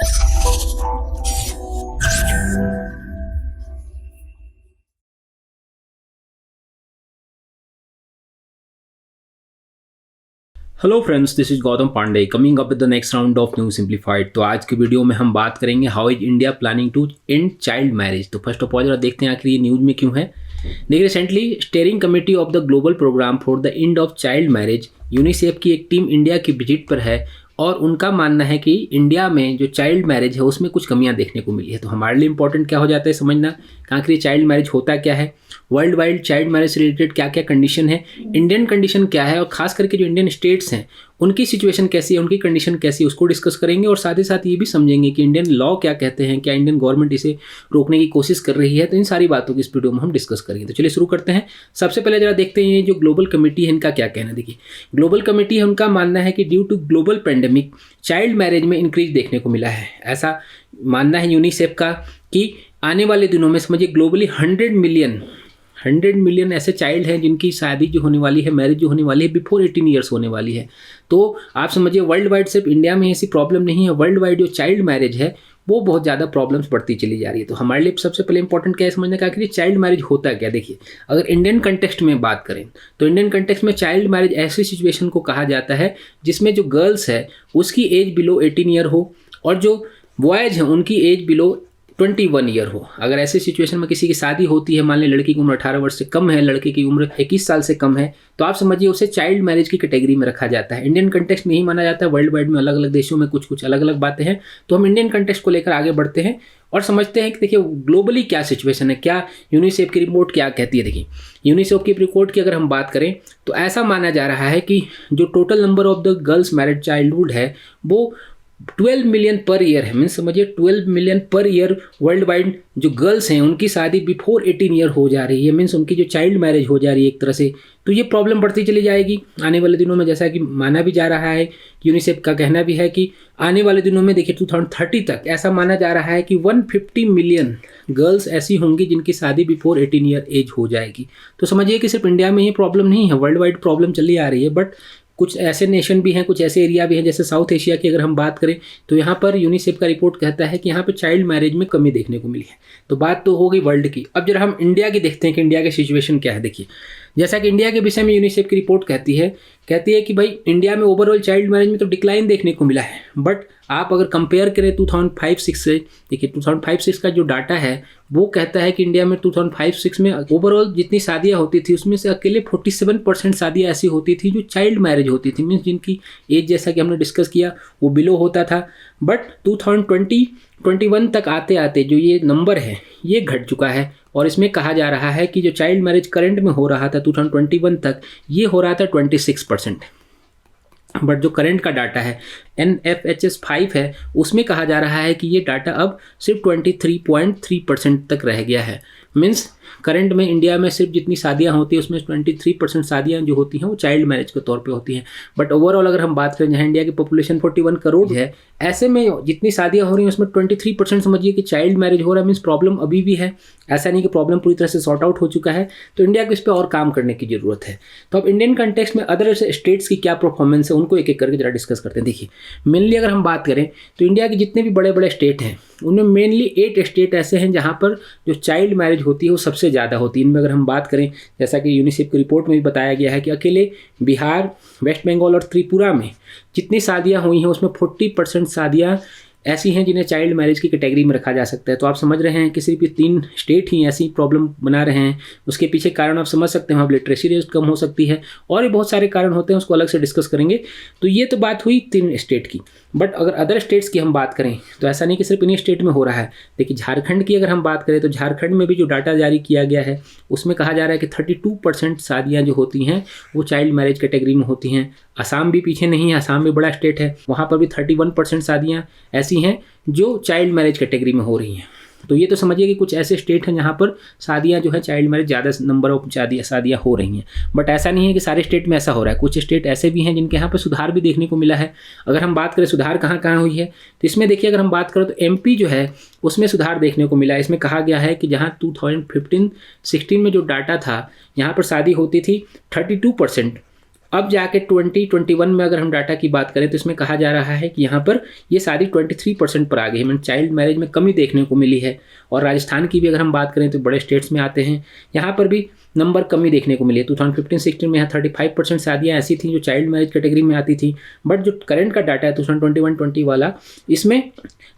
Hello friends, this is Gautam Pandey coming up with the next round of new simplified. तो आज की video में हम बात करेंगे how is India planning to end child marriage. तो फर्स्ट ऑफ ऑल जरा देखते हैं आखिर ये न्यूज़ में क्यों है। देखिए, recently steering committee of the global programme for the end of child marriage UNICEF की एक टीम इंडिया की विजिट पर है और उनका मानना है कि इंडिया में जो चाइल्ड मैरिज है उसमें कुछ कमियां देखने को मिली है। तो हमारे लिए इंपॉर्टेंट क्या हो जाता है समझना कि आखिर चाइल्ड मैरिज होता क्या है, वर्ल्ड वाइड चाइल्ड मैरिज से रिलेटेड क्या क्या कंडीशन है, इंडियन कंडीशन क्या है और खास करके जो इंडियन स्टेट्स हैं उनकी सिचुएशन कैसी है, उनकी कंडीशन कैसी है, उसको डिस्कस करेंगे। और साथ ही साथ ये भी समझेंगे कि इंडियन लॉ क्या कहते हैं, क्या इंडियन गवर्नमेंट इसे रोकने की कोशिश कर रही है। तो इन सारी बातों की इस वीडियो में हम डिस्कस करेंगे। तो चलिए शुरू करते हैं। सबसे पहले जरा देखते हैं ये जो ग्लोबल कमेटी है इनका क्या कहना है। देखिए, ग्लोबल कमेटी है, उनका मानना है कि due to global pandemic child marriage में इंक्रीज देखने को मिला है। ऐसा मानना है यूनिसेफ का कि आने वाले दिनों में समझिए ग्लोबली 100 मिलियन ऐसे चाइल्ड हैं जिनकी शादी जो होने वाली है, मैरिज जो होने वाली है बिफोर 18 ईयर्स होने वाली है। तो आप समझिए वर्ल्ड वाइड सिर्फ इंडिया में ऐसी प्रॉब्लम नहीं है, वर्ल्ड वाइड जो चाइल्ड मैरिज है वो बहुत ज़्यादा प्रॉब्लम्स बढ़ती चली जा रही है। तो हमारे लिए सबसे पहले इंपॉर्टेंट क्या है समझने का कि चाइल्ड मैरिज होता क्या। देखिए, अगर इंडियन कंटेक्स्ट में बात करें तो इंडियन कंटेक्स्ट में चाइल्ड मैरिज ऐसी सिचुएशन को कहा जाता है जिसमें जो गर्ल्स है उसकी एज बिलो 18 ईयर हो और जो बॉयज़ हैं उनकी एज बिलो 21 ईयर हो। अगर ऐसी सिचुएशन में किसी की शादी होती है, मान लें लड़की की उम्र 18 वर्ष से कम है, लड़के की उम्र 21 साल से कम है, तो आप समझिए उसे चाइल्ड मैरिज की कैटेगरी में रखा जाता है। इंडियन कंटेक्स्ट में ही माना जाता है, वर्ल्ड वाइड में अलग अलग देशों में कुछ कुछ अलग अलग बातें हैं। तो हम इंडियन कंटेक्स्ट को लेकर आगे बढ़ते हैं और समझते हैं कि देखिए ग्लोबली क्या सिचुएशन है, क्या यूनिसेफ की रिपोर्ट क्या कहती है। देखिए, यूनिसेफ की रिपोर्ट की अगर हम बात करें तो ऐसा माना जा रहा है कि जो total number of the girls married childhood है वो 12 मिलियन पर ईयर है। मीन्स समझिए 12 million per year world wide जो गर्ल्स हैं उनकी शादी बिफोर 18 ईयर हो जा रही है। मीन्स उनकी जो चाइल्ड मैरिज हो जा रही है एक तरह से। तो ये प्रॉब्लम बढ़ती चली जाएगी आने वाले दिनों में, जैसा कि माना भी जा रहा है। यूनिसेफ का कहना भी है कि आने वाले दिनों में देखिए 2030 तक ऐसा माना जा रहा है कि 150 मिलियन गर्ल्स ऐसी होंगी जिनकी शादी बिफोर 18 ईयर एज हो जाएगी। तो समझिए कि सिर्फ इंडिया में ही प्रॉब्लम नहीं है, वर्ल्ड वाइड प्रॉब्लम चली आ रही है। बट कुछ ऐसे नेशन भी हैं, कुछ ऐसे एरिया भी हैं, जैसे साउथ एशिया की अगर हम बात करें तो यहाँ पर यूनिसेफ का रिपोर्ट कहता है कि यहाँ पर चाइल्ड मैरिज में कमी देखने को मिली है। तो बात तो हो गई वर्ल्ड की। अब जरा हम इंडिया की देखते हैं कि इंडिया की सिचुएशन क्या है। देखिए, जैसा कि इंडिया के विषय में यूनिसेफ की रिपोर्ट कहती है कि भाई इंडिया में ओवरऑल चाइल्ड मैरिज में तो डिक्लाइन देखने को मिला है। बट आप अगर कंपेयर करें 2005-06 से, देखिए 2005-06 का जो डाटा है वो कहता है कि इंडिया में 2005-06 में ओवरऑल जितनी शादियां होती थी उसमें से अकेले 47% शादियां ऐसी होती थी जो चाइल्ड मैरिज होती थी। मीन्स जिनकी एज, जैसा कि हमने डिस्कस किया, वो बिलो होता था। बट 2020-21 तक आते आते जो ये नंबर है ये घट चुका है और इसमें कहा जा रहा है कि जो चाइल्ड मैरिज करंट में हो रहा था 2021 तक, ये हो रहा था 26%। बट जो करंट का डाटा है NFHS 5 है उसमें कहा जा रहा है कि ये डाटा अब सिर्फ 23.3% तक रह गया है। मीन्स करंट में इंडिया में सिर्फ जितनी शादियां होती हैं उसमें 23% शादियां जो होती हैं वो चाइल्ड मैरिज के तौर पे होती हैं। बट ओवरऑल अगर हम बात करें, जहाँ इंडिया की पॉपुलेशन 41 करोड़ है, ऐसे में जितनी शादियां हो रही हैं उसमें 23% समझिए कि चाइल्ड मैरिज हो रहा है। मीन्स प्रॉब्लम अभी भी है, ऐसा नहीं कि प्रॉब्लम पूरी तरह से सॉर्ट आउट हो चुका है। तो इंडिया को इस पर और काम करने की जरूरत है। तो अब इंडियन कंटेक्स्ट में अदर स्टेट्स की क्या परफॉर्मेंस है उनको एक एक करके जरा डिस्कस करते हैं। देखिए, मेनली अगर हम बात करें तो इंडिया के जितने भी बड़े बड़े स्टेट हैं उनमें मेनली 8 स्टेट ऐसे हैं जहाँ पर जो चाइल्ड मैरिज होती है वो सबसे ज़्यादा होती है। इनमें अगर हम बात करें, जैसा कि यूनिसेफ की रिपोर्ट में भी बताया गया है कि अकेले बिहार, वेस्ट बंगाल और त्रिपुरा में जितनी शादियाँ हुई हैं उसमें 40% शादियाँ ऐसी हैं जिन्हें चाइल्ड मैरिज की कैटेगरी में रखा जा सकता है। तो आप समझ रहे हैं कि सिर्फ ये 3 स्टेट ही ऐसी प्रॉब्लम बना रहे हैं। उसके पीछे कारण आप समझ सकते हैं, वहाँ लिटरेसी रेट कम हो सकती है और भी बहुत सारे कारण होते हैं, उसको अलग से डिस्कस करेंगे। तो ये तो बात हुई 3 स्टेट की। बट अगर अदर स्टेट्स की हम बात करें तो ऐसा नहीं कि सिर्फ इन्हीं स्टेट में हो रहा है। देखिए, झारखंड की अगर हम बात करें तो झारखंड में भी जो डाटा जारी किया गया है उसमें कहा जा रहा है कि 32% शादियाँ जो होती हैं वो चाइल्ड मैरिज कैटेगरी में होती हैं। असम भी पीछे नहीं है, असम भी बड़ा स्टेट है, वहाँ पर भी 31% शादियाँ ऐसी हैं जो चाइल्ड मैरिज कैटेगरी में हो रही हैं। तो ये तो समझिए कि कुछ ऐसे स्टेट हैं जहाँ पर शादियाँ जो है चाइल्ड मैरिज ज़्यादा नंबर ऑफ शादियाँ हो रही हैं। बट ऐसा नहीं है कि सारे स्टेट में ऐसा हो रहा है, कुछ स्टेट ऐसे भी हैं जिनके यहाँ पर सुधार भी देखने को मिला है। अगर हम बात करें सुधार कहाँ कहाँ हुई है तो इसमें देखिए, अगर हम बात करें तो MP जो है उसमें सुधार देखने को मिला है। इसमें कहा गया है कि जहाँ 2015-16 में जो डाटा था यहाँ पर शादी होती थी 32% अब जाके 2021 में अगर हम डाटा की बात करें तो इसमें कहा जा रहा है कि यहाँ पर ये शादी 23% पर आ गई है, मीन चाइल्ड मैरिज में कमी देखने को मिली है। और राजस्थान की भी अगर हम बात करें तो बड़े स्टेट्स में आते हैं, यहाँ पर भी नंबर कमी देखने को मिली है। 2015-16 में यहाँ 35% शादियाँ ऐसी थी जो चाइल्ड मैरिज कैटेगरी में आती थी, बट जो करंट का डाटा है 2021-20 वाला, इसमें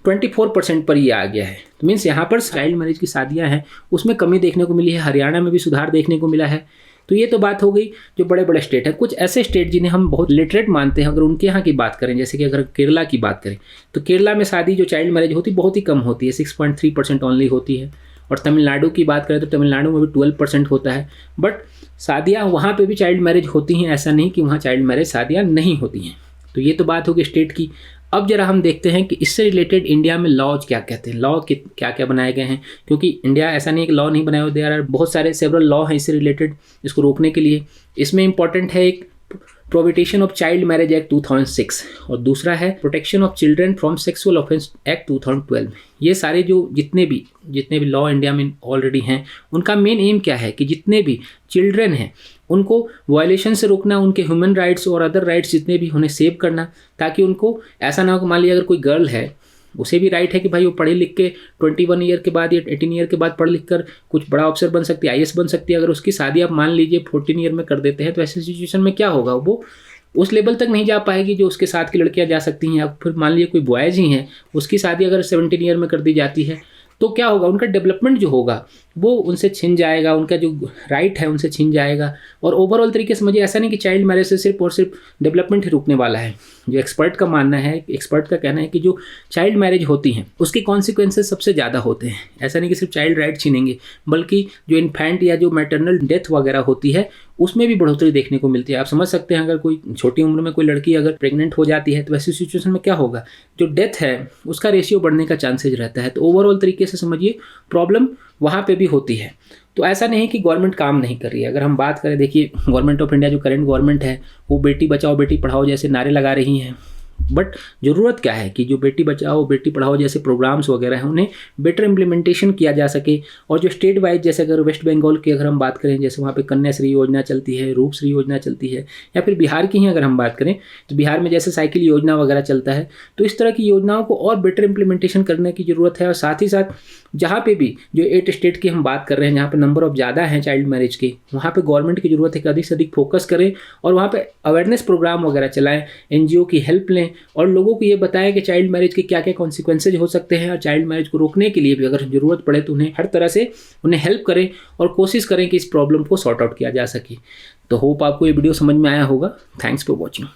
24% पर ये आ गया है। तो मीन्स यहाँ पर चाइल्ड मैरिज की शादियाँ हैं उसमें कमी देखने को मिली है। हरियाणा में भी सुधार देखने को मिला है। तो ये तो बात हो गई जो बड़े बड़े स्टेट हैं। कुछ ऐसे स्टेट जिन्हें हम बहुत लिटरेट मानते हैं, अगर उनके यहाँ की बात करें, जैसे कि अगर केरला की बात करें तो केरला में शादी जो चाइल्ड मैरिज होती बहुत ही कम होती है, 6.3% ओनली होती है। और तमिलनाडु की बात करें तो तमिलनाडु में भी 12% होता है। बट शादियाँ वहाँ पे भी चाइल्ड मैरिज होती हैं, ऐसा नहीं कि वहाँ चाइल्ड मैरिज शादियाँ नहीं होती हैं। तो ये तो बात होगी स्टेट की। अब जरा हम देखते हैं कि इससे रिलेटेड इंडिया में लॉज क्या कहते हैं, लॉ क्या क्या बनाए गए हैं। क्योंकि इंडिया ऐसा नहीं कि लॉ नहीं बनाए हुए, देयर आर बहुत सारे सेवरल लॉ हैं इससे रिलेटेड, इसको रोकने के लिए। इसमें इंपॉर्टेंट है एक prohibition of child marriage act 2006 और दूसरा है protection of children from sexual offence act 2012। ये सारे जो जितने भी लॉ इंडिया में ऑलरेडी हैं, उनका मेन एम क्या है कि जितने भी चिल्ड्रन हैं उनको वायलेशन से रोकना, उनके ह्यूमन राइट्स और अदर राइट्स जितने भी उन्हें सेव करना, ताकि उनको ऐसा ना हो कि मान लीजिए अगर कोई गर्ल है, उसे भी राइट है कि भाई वो पढ़े लिख के 21 ईयर के बाद या 18 ईयर के बाद पढ़ लिख कर कुछ बड़ा ऑफिसर बन सकती है, IAS बन सकती है। अगर उसकी शादी आप मान लीजिए 14 ईयर में कर देते हैं तो ऐसी सिचुएशन में क्या होगा, वो उस लेवल तक नहीं जा पाएगी जो उसके साथ की लड़कियां जा सकती हैं। या फिर मान लीजिए कोई बॉयज़ ही हैं, उसकी शादी अगर 17 ईयर में कर दी जाती है तो क्या होगा, उनका डेवलपमेंट जो होगा वो उनसे छिन जाएगा, उनका जो राइट है उनसे छिन जाएगा। और ओवरऑल तरीके से मुझे ऐसा नहीं कि चाइल्ड मैरिज से सिर्फ और सिर्फ डेवलपमेंट ही रुकने वाला है। जो एक्सपर्ट का मानना है, एक्सपर्ट का कहना है कि जो चाइल्ड मैरिज होती हैं उसके कॉन्सिक्वेंसेस सबसे ज़्यादा होते हैं। ऐसा नहीं कि सिर्फ चाइल्ड राइट छीनेंगे, बल्कि जो इन्फेंट या जो मैटरनल डेथ वगैरह होती है उसमें भी बढ़ोतरी देखने को मिलती है। आप समझ सकते हैं अगर कोई छोटी उम्र में कोई लड़की अगर प्रेग्नेंट हो जाती है तो ऐसी सिचुएशन में क्या होगा, जो डेथ है उसका रेशियो बढ़ने का चांसेज रहता है। तो ओवरऑल तरीके से समझिए प्रॉब्लम वहाँ पे भी होती है। तो ऐसा नहीं कि गवर्नमेंट काम नहीं कर रही है। अगर हम बात करें, देखिए गवर्नमेंट ऑफ इंडिया जो करंट गवर्नमेंट है वो बेटी बचाओ बेटी पढ़ाओ जैसे नारे लगा रही हैं, बट ज़रूरत क्या है कि जो बेटी बचाओ बेटी पढ़ाओ जैसे प्रोग्राम्स वगैरह हैं उन्हें बेटर इम्प्लीमेंटेशन किया जा सके। और जो स्टेट वाइज, जैसे अगर वेस्ट बंगाल की अगर हम बात करें, जैसे वहाँ पे कन्याश्री योजना चलती है, रूपश्री योजना चलती है, या फिर बिहार की ही अगर हम बात करें तो बिहार में जैसे साइकिल योजना वगैरह चलता है। तो इस तरह की योजनाओं को और बेटर इम्प्लीमेंटेशन करने की ज़रूरत है। और साथ ही साथ जहाँ पे भी जो 8 स्टेट की हम बात कर रहे हैं जहाँ पे नंबर ऑफ ज़्यादा हैं चाइल्ड मैरिज के, वहाँ पे गवर्नमेंट की ज़रूरत है कि अधिक से अधिक फोकस करें और वहाँ पे अवेयरनेस प्रोग्राम वगैरह चलाएं, NGO की हेल्प लें और लोगों को ये बताएं कि चाइल्ड मैरिज के क्या क्या कॉन्सिक्वेंसेज हो सकते हैं। और चाइल्ड मैरिज को रोकने के लिए भी अगर ज़रूरत पड़े तो उन्हें हर तरह से उन्हें हेल्प करें और कोशिश करें कि इस प्रॉब्लम को सॉर्ट आउट किया जा सके। तो होप आपको ये वीडियो समझ में आया होगा। Thanks for watching.